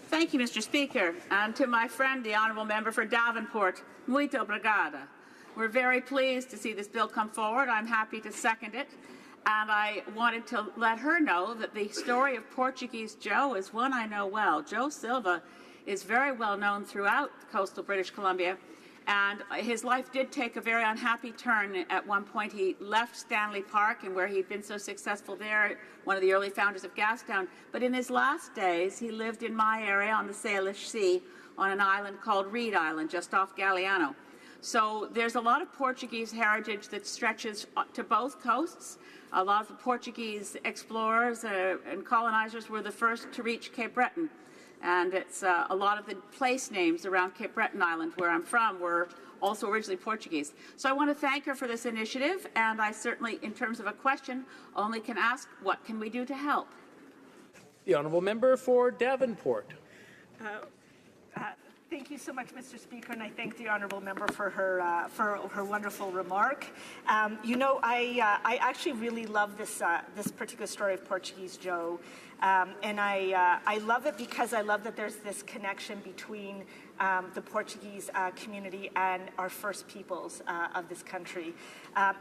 Thank you, Mr. Speaker. And to my friend, the Honourable Member for Davenport, muito obrigada. We're very pleased to see this bill come forward. I'm happy to second it. And I wanted to let her know that the story of Portuguese Joe is one I know well. Joe Silva is very well known throughout coastal British Columbia, and his life did take a very unhappy turn. At one point he left Stanley Park, and where he'd been so successful there, one of the early founders of Gastown. But in his last days he lived in my area on the Salish Sea on an island called Reed Island just off Galiano. So there's a lot of Portuguese heritage that stretches to both coasts. A lot of the Portuguese explorers and colonizers were the first to reach Cape Breton. And it's a lot of the place names around Cape Breton Island, where I'm from, were also originally Portuguese. So I want to thank her for this initiative, and I certainly, in terms of a question, only can ask, what can we do to help? The Honourable Member for Davenport. Thank you so much, Mr. Speaker, and I thank the honourable member for her wonderful remark. You know, I actually really love this particular story of Portuguese Joe, and I love it because I love that there's this connection between the Portuguese community and our First Peoples of this country.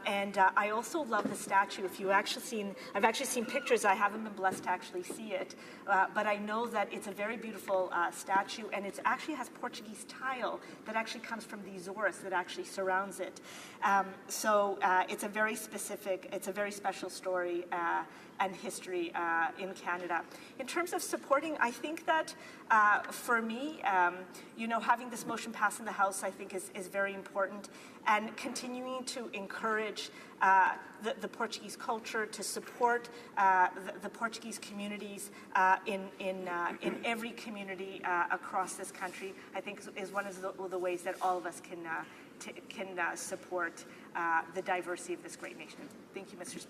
And I also love the statue. If you actually seen, I've actually seen pictures. I haven't been blessed to actually see it, but I know that it's a very beautiful statue, and it actually has Portuguese tile that actually comes from the Azores that actually surrounds it. So it's a very specific, it's a very special story and history in Canada. In terms of supporting, I think that for me, you know, having this motion pass in the House, I think is very important, and continuing to encourage the Portuguese culture, to support the Portuguese communities in every community across this country, I think is one of the ways that all of us can support the diversity of this great nation. Thank you, Mr. Speaker.